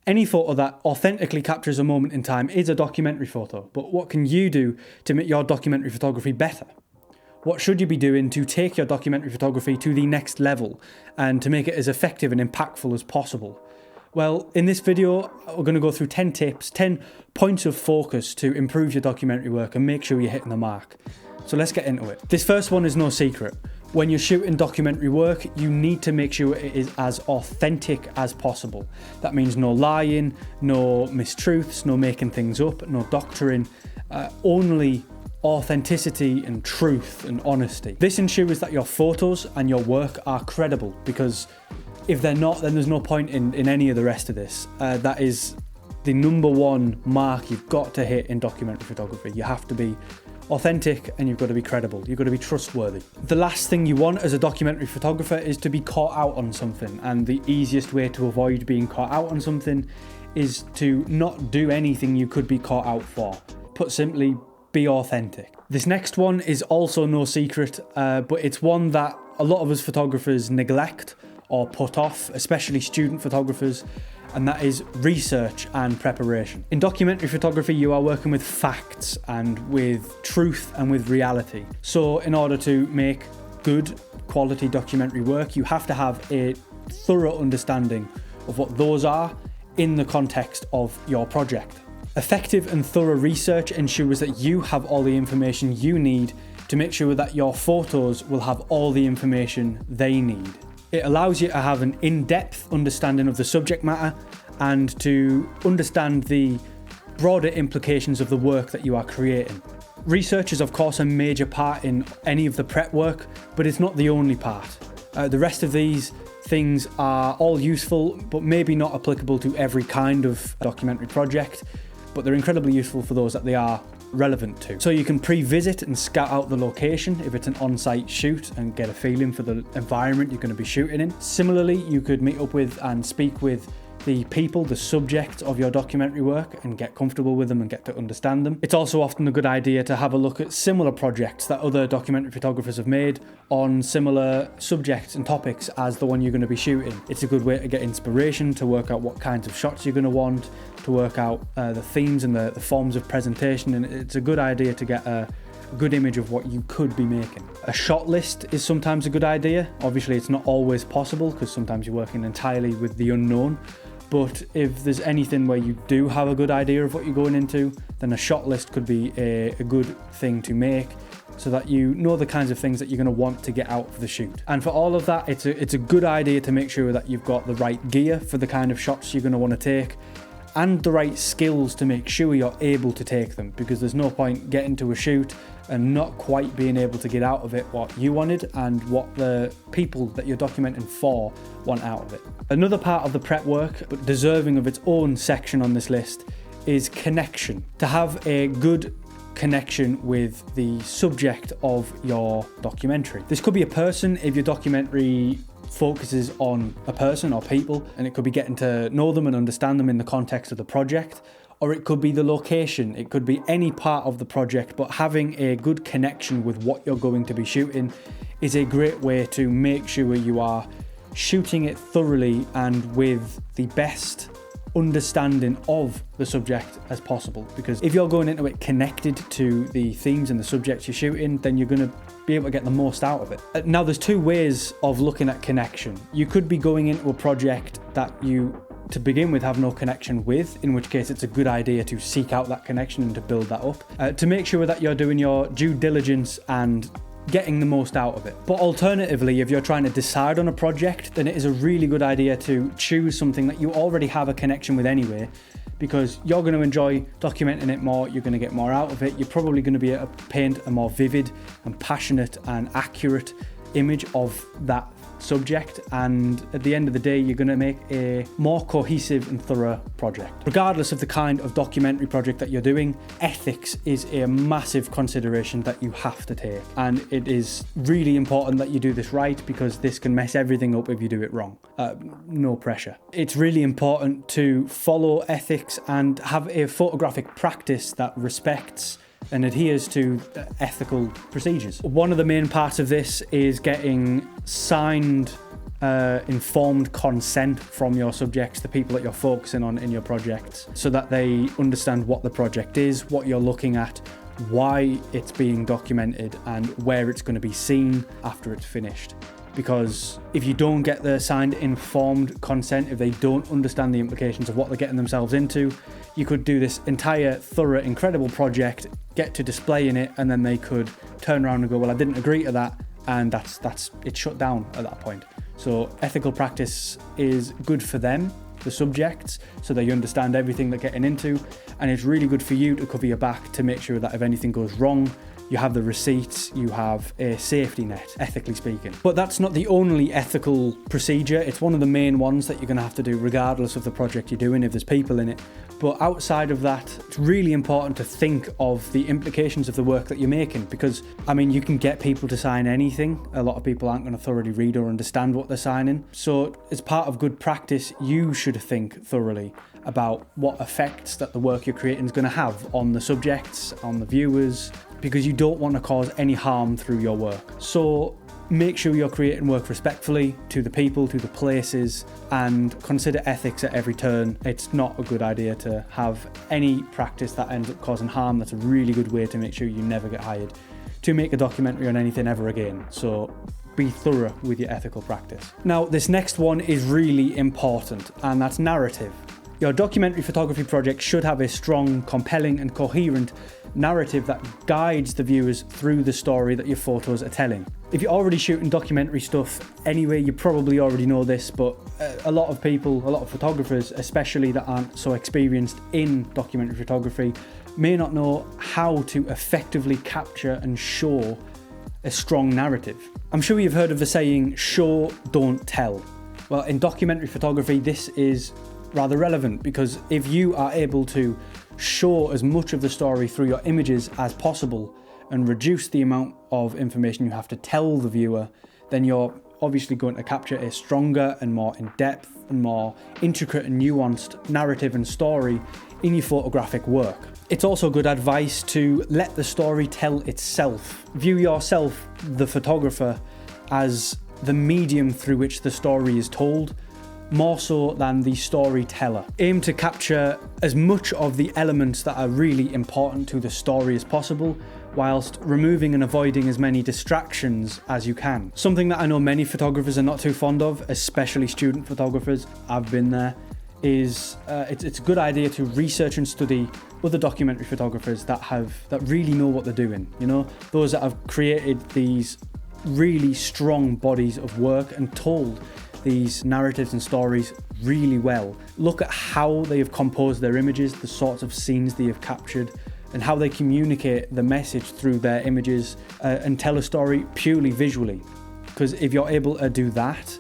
Any photo that authentically captures a moment in time is a documentary photo, but what can you do to make your documentary photography better? What should you be doing to take your documentary photography to the next level and to make it as effective and impactful as possible? Well, in this video, we're going to go through 10 tips, 10 points of focus to improve your documentary work and make sure you're hitting the mark. So let's get into it. This first one is no secret. When you're shooting documentary work, you need to make sure it is as authentic as possible. That means no lying, no mistruths, no making things up, no doctoring, only authenticity and truth and honesty. This ensures that your photos and your work are credible, because if they're not, then there's no point in any of the rest of this. That is the number one mark you've got to hit in documentary photography. You have to be authentic and you've got to be credible. You've got to be trustworthy. The last thing you want as a documentary photographer is to be caught out on something, and the easiest way to avoid being caught out on something is to not do anything you could be caught out for. Put simply, be authentic. This next one is also no secret, but it's one that a lot of us photographers neglect or put off, especially student photographers, and that is research and preparation. In documentary photography, you are working with facts and with truth and with reality. So in order to make good quality documentary work, you have to have a thorough understanding of what those are in the context of your project. Effective and thorough research ensures that you have all the information you need to make sure that your photos will have all the information they need. It allows you to have an in-depth understanding of the subject matter and to understand the broader implications of the work that you are creating. Research is of course a major part in any of the prep work, but it's not the only part. The rest of these things are all useful, but maybe not applicable to every kind of documentary project, but they're incredibly useful for those that they are relevant to. So you can pre-visit and scout out the location if it's an on-site shoot and get a feeling for the environment you're going to be shooting in. Similarly, you could meet up with and speak with the people, the subject of your documentary work, and get comfortable with them and get to understand them. It's also often a good idea to have a look at similar projects that other documentary photographers have made on similar subjects and topics as the one you're going to be shooting. It's a good way to get inspiration, to work out what kinds of shots you're going to want, to work out the themes and the forms of presentation, and it's a good idea to get a good image of what you could be making. A shot list is sometimes a good idea. Obviously it's not always possible because sometimes you're working entirely with the unknown, but if there's anything where you do have a good idea of what you're going into, then a shot list could be a good thing to make, so that you know the kinds of things that you're going to want to get out of the shoot. And for all of that, it's a good idea to make sure that you've got the right gear for the kind of shots you're going to want to take, and the right skills to make sure you're able to take them, because there's no point getting to a shoot and not quite being able to get out of it what you wanted and what the people that you're documenting for want out of it. Another part of the prep work, but deserving of its own section on this list, is connection. To have a good connection with the subject of your documentary. This could be a person if your documentary focuses on a person or people, and it could be getting to know them and understand them in the context of the project, or it could be the location. It could be any part of the project, but having a good connection with what you're going to be shooting is a great way to make sure you are shooting it thoroughly and with the best understanding of the subject as possible. Because if you're going into it connected to the themes and the subjects you're shooting, then you're going to be able to get the most out of it. Now, there's two ways of looking at connection. You could be going into a project that you, to begin with, have no connection with, in which case it's a good idea to seek out that connection and to build that up, to make sure that you're doing your due diligence and getting the most out of it. But alternatively, if you're trying to decide on a project, then it is a really good idea to choose something that you already have a connection with anyway, because you're going to enjoy documenting it more, you're going to get more out of it, you're probably going to be able to paint a more vivid and passionate and accurate image of that subject, and at the end of the day you're going to make a more cohesive and thorough project. Regardless of the kind of documentary project that you're doing, ethics is a massive consideration that you have to take, and it is really important that you do this right, because this can mess everything up if you do it wrong. No pressure. It's really important to follow ethics and have a photographic practice that respects and adheres to ethical procedures. One of the main parts of this is getting signed informed consent from your subjects, the people that you're focusing on in your projects, so that they understand what the project is, what you're looking at, why it's being documented, and where it's going to be seen after it's finished. Because if you don't get the signed informed consent, if they don't understand the implications of what they're getting themselves into, you could do this entire thorough, incredible project, get to displaying it, and then they could turn around and go, well, I didn't agree to that, and that's it's shut down at that point. So ethical practice is good for them, the subjects, so they understand everything they're getting into, and it's really good for you to cover your back to make sure that if anything goes wrong, you have the receipts, you have a safety net, ethically speaking. But that's not the only ethical procedure. It's one of the main ones that you're going to have to do regardless of the project you're doing, if there's people in it. But outside of that, it's really important to think of the implications of the work that you're making, because, I mean, you can get people to sign anything. A lot of people aren't going to thoroughly read or understand what they're signing. So as part of good practice, you should think thoroughly about what effects that the work you're creating is going to have on the subjects, on the viewers, because you don't want to cause any harm through your work. So make sure you're creating work respectfully to the people, to the places, and consider ethics at every turn. It's not a good idea to have any practice that ends up causing harm. That's a really good way to make sure you never get hired to make a documentary on anything ever again. So be thorough with your ethical practice. Now, this next one is really important, and that's narrative. Your documentary photography project should have a strong, compelling, and coherent narrative that guides the viewers through the story that your photos are telling. If you're already shooting documentary stuff anyway, you probably already know this, but a lot of people, a lot of photographers, especially that aren't so experienced in documentary photography, may not know how to effectively capture and show a strong narrative. I'm sure you've heard of the saying, show, don't tell. Well, in documentary photography, this is rather relevant, because if you are able to show as much of the story through your images as possible and reduce the amount of information you have to tell the viewer, then you're obviously going to capture a stronger and more in-depth and more intricate and nuanced narrative and story in your photographic work. It's also good advice to let the story tell itself. View yourself, the photographer, as the medium through which the story is told, more so than the storyteller. Aim to capture as much of the elements that are really important to the story as possible, whilst removing and avoiding as many distractions as you can. Something that I know many photographers are not too fond of, especially student photographers, I've been there, is it's a good idea to research and study other documentary photographers that really know what they're doing, you know, those that have created these really strong bodies of work and told these narratives and stories really well. Look at how they have composed their images, the sorts of scenes they have captured, and how they communicate the message through their images and tell a story purely visually. Because if you're able to do that,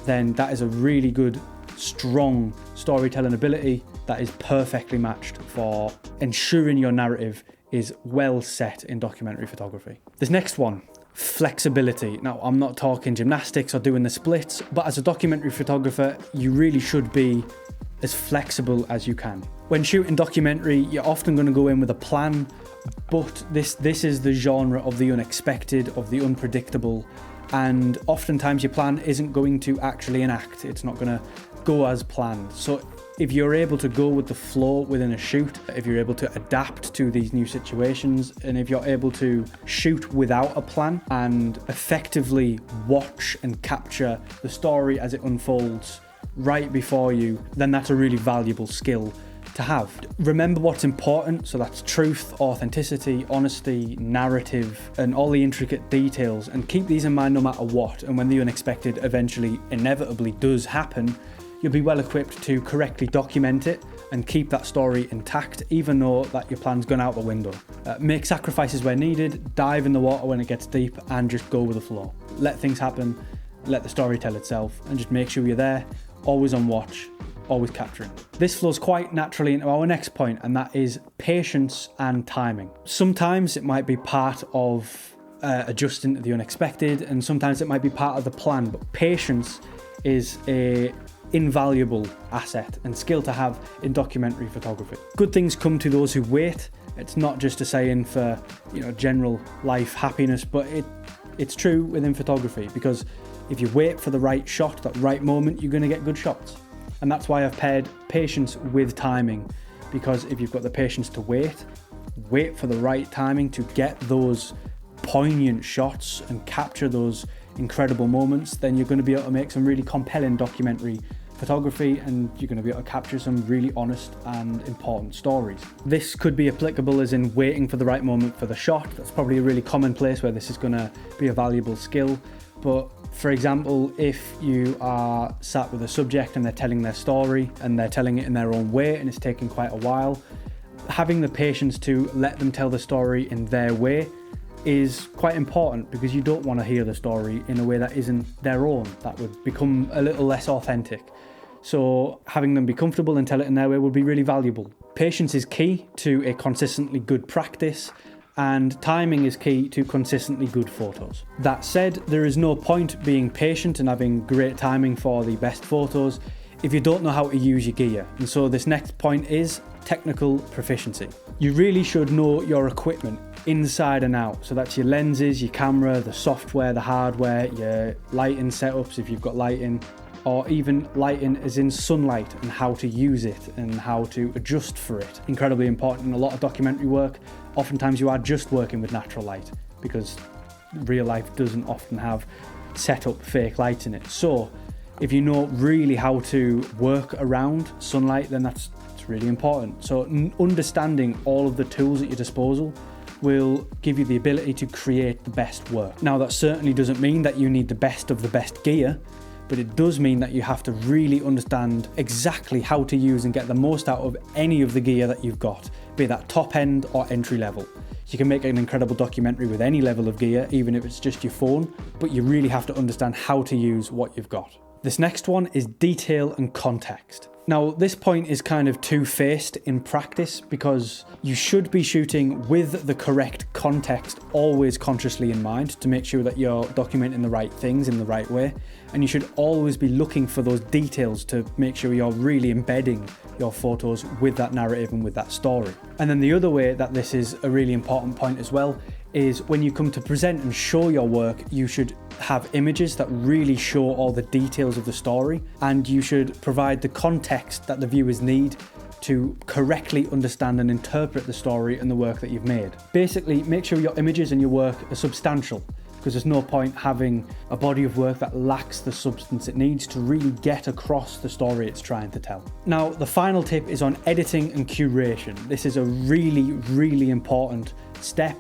then that is a really good, strong storytelling ability that is perfectly matched for ensuring your narrative is well set in documentary photography. This next one, flexibility. Now, I'm not talking gymnastics or doing the splits, but as a documentary photographer, you really should be as flexible as you can. When shooting documentary, you're often going to go in with a plan, but this is the genre of the unexpected, of the unpredictable, and oftentimes your plan isn't going to actually enact. It's not going to go as planned. So if you're able to go with the flow within a shoot, if you're able to adapt to these new situations, and if you're able to shoot without a plan and effectively watch and capture the story as it unfolds right before you, then that's a really valuable skill to have. Remember what's important, so that's truth, authenticity, honesty, narrative, and all the intricate details, and keep these in mind no matter what. And when the unexpected eventually inevitably does happen, you'll be well equipped to correctly document it and keep that story intact, even though that your plan's gone out the window. Make sacrifices where needed, dive in the water when it gets deep, and just go with the flow. Let things happen, let the story tell itself, and just make sure you're there, always on watch, always capturing. This flows quite naturally into our next point, and that is patience and timing. Sometimes it might be part of adjusting to the unexpected, and sometimes it might be part of the plan, but patience is a invaluable asset and skill to have in documentary photography. Good things come to those who wait. It's not just a saying for, general life happiness, but it's true within photography, because If you wait for the right shot, that right moment, you're going to get good shots. And that's why I've paired patience with timing, because if you've got the patience to wait for the right timing to get those poignant shots and capture those incredible moments, then you're going to be able to make some really compelling documentary photography, and you're going to be able to capture some really honest and important stories. This could be applicable as in waiting for the right moment for the shot. That's probably a really common place where this is going to be a valuable skill. But for example, if you are sat with a subject and they're telling their story and they're telling it in their own way and it's taking quite a while, having the patience to let them tell the story in their way is quite important, because you don't want to hear the story in a way that isn't their own. That would become a little less authentic. So having them be comfortable and tell it in their way would be really valuable. Patience is key to a consistently good practice, and timing is key to consistently good photos. That said, there is no point being patient and having great timing for the best photos if you don't know how to use your gear. And so this next point is technical proficiency. You really should know your equipment inside and out. So that's your lenses, your camera, the software, the hardware, your lighting setups if you've got lighting, or even lighting as in sunlight, and how to use it and how to adjust for it. Incredibly important in a lot of documentary work. Oftentimes you are just working with natural light, because real life doesn't often have set up fake lights in it. So if you know really how to work around sunlight, then that's really important. So understanding all of the tools at your disposal will give you the ability to create the best work. Now, that certainly doesn't mean that you need the best of the best gear, but it does mean that you have to really understand exactly how to use and get the most out of any of the gear that you've got, be that top end or entry level. You can make an incredible documentary with any level of gear, even if it's just your phone, but you really have to understand how to use what you've got. This next one is detail and context. Now, this point is kind of two-faced in practice, because you should be shooting with the correct context always consciously in mind to make sure that you're documenting the right things in the right way. And you should always be looking for those details to make sure you're really embedding your photos with that narrative and with that story. And then the other way that this is a really important point as well is when you come to present and show your work, you should have images that really show all the details of the story, and you should provide the context that the viewers need to correctly understand and interpret the story and the work that you've made. Basically, make sure your images and your work are substantial, because there's no point having a body of work that lacks the substance it needs to really get across the story it's trying to tell. Now, the final tip is on editing and curation. This is a really, really important step,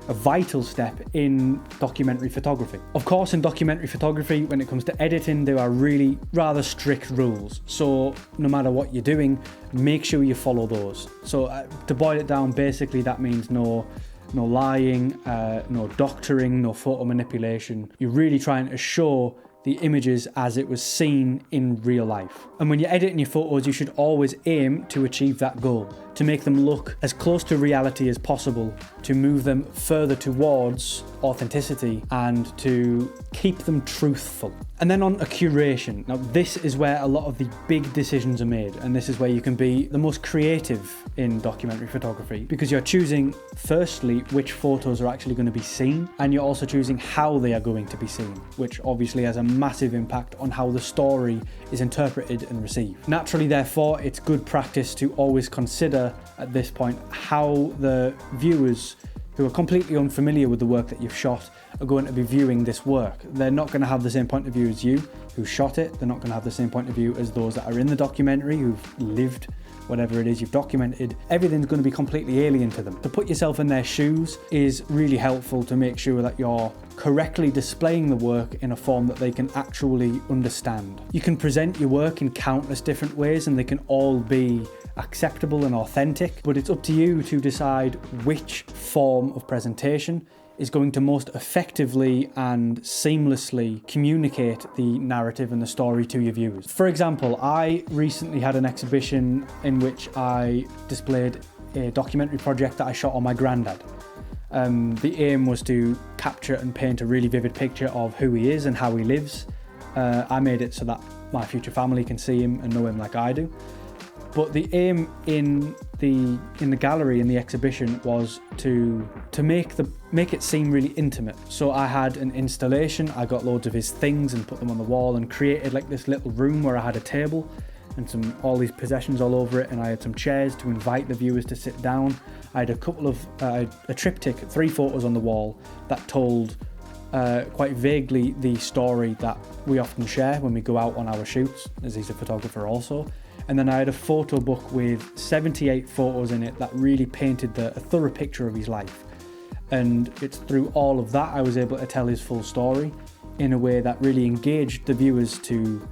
a vital step in documentary photography. Of course, in documentary photography, when it comes to editing, there are really rather strict rules. So no matter what you're doing, make sure you follow those. So to boil it down, basically that means no lying, no doctoring, no photo manipulation. You're really trying to show the images as it was seen in real life. And when you're editing your photos, you should always aim to achieve that goal, to make them look as close to reality as possible, to move them further towards authenticity, and to keep them truthful. And then on a curation. Now, this is where a lot of the big decisions are made, and this is where you can be the most creative in documentary photography, because you're choosing, firstly, which photos are actually going to be seen, and you're also choosing how they are going to be seen, which obviously has a massive impact on how the story is interpreted and received. Naturally, therefore, it's good practice to always consider at this point how the viewers who are completely unfamiliar with the work that you've shot are going to be viewing this work. They're not going to have the same point of view as you who shot it. They're not going to have the same point of view as those that are in the documentary who've lived whatever it is you've documented. Everything's going to be completely alien to them. To put yourself in their shoes is really helpful to make sure that you're correctly displaying the work in a form that they can actually understand. You can present your work in countless different ways, and they can all be acceptable and authentic, but it's up to you to decide which form of presentation is going to most effectively and seamlessly communicate the narrative and the story to your viewers. For example, I recently had an exhibition in which I displayed a documentary project that I shot on my granddad. The aim was to capture and paint a really vivid picture of who he is and how he lives. I made it so that my future family can see him and know him like I do. But the aim in in the gallery in the exhibition was to make it seem really intimate. So I had an installation. I got loads of his things and put them on the wall and created like this little room where I had a table and all these possessions all over it, and I had some chairs to invite the viewers to sit down. I had a triptych, 3 photos on the wall that told quite vaguely the story that we often share when we go out on our shoots, as he's a photographer also. And then I had a photo book with 78 photos in it that really painted a thorough picture of his life. And it's through all of that I was able to tell his full story in a way that really engaged the viewers to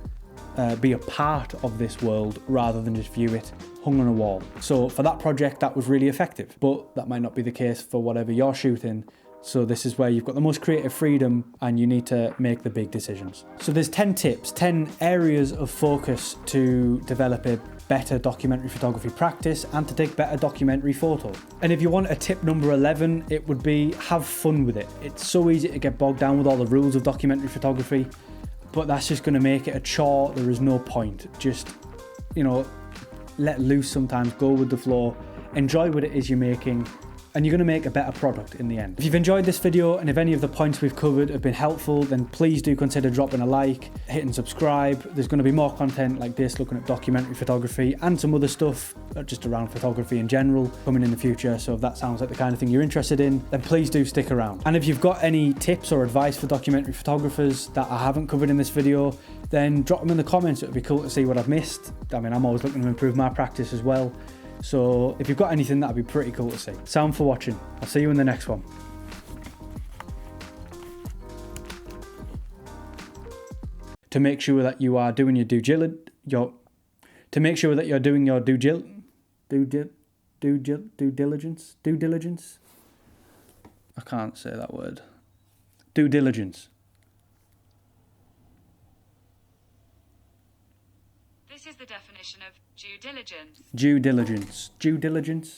be a part of this world rather than just view it hung on a wall. So for that project, that was really effective, but that might not be the case for whatever you're shooting. So this is where you've got the most creative freedom and you need to make the big decisions. So there's 10 tips, 10 areas of focus to develop a better documentary photography practice and to take better documentary photo. And if you want a tip number 11, it would be have fun with it. It's so easy to get bogged down with all the rules of documentary photography, but that's just going to make it a chore. There is no point. Just, let loose sometimes, go with the flow, enjoy what it is you're making, and you're going to make a better product in the end. If you've enjoyed this video and if any of the points we've covered have been helpful, then please do consider dropping a like, hitting subscribe. There's going to be more content like this looking at documentary photography and some other stuff just around photography in general coming in the future. So if that sounds like the kind of thing you're interested in, then please do stick around. And if you've got any tips or advice for documentary photographers that I haven't covered in this video, then drop them in the comments. It would be cool to see what I've missed. I mean, I'm always looking to improve my practice as well. So if you've got anything, that'd be pretty cool to see. Sound for watching. I'll see you in the next one. To make sure that you are doing your due diligence, due diligence. I can't say that word. Due diligence. This is the definition of due diligence. Due diligence. Due diligence.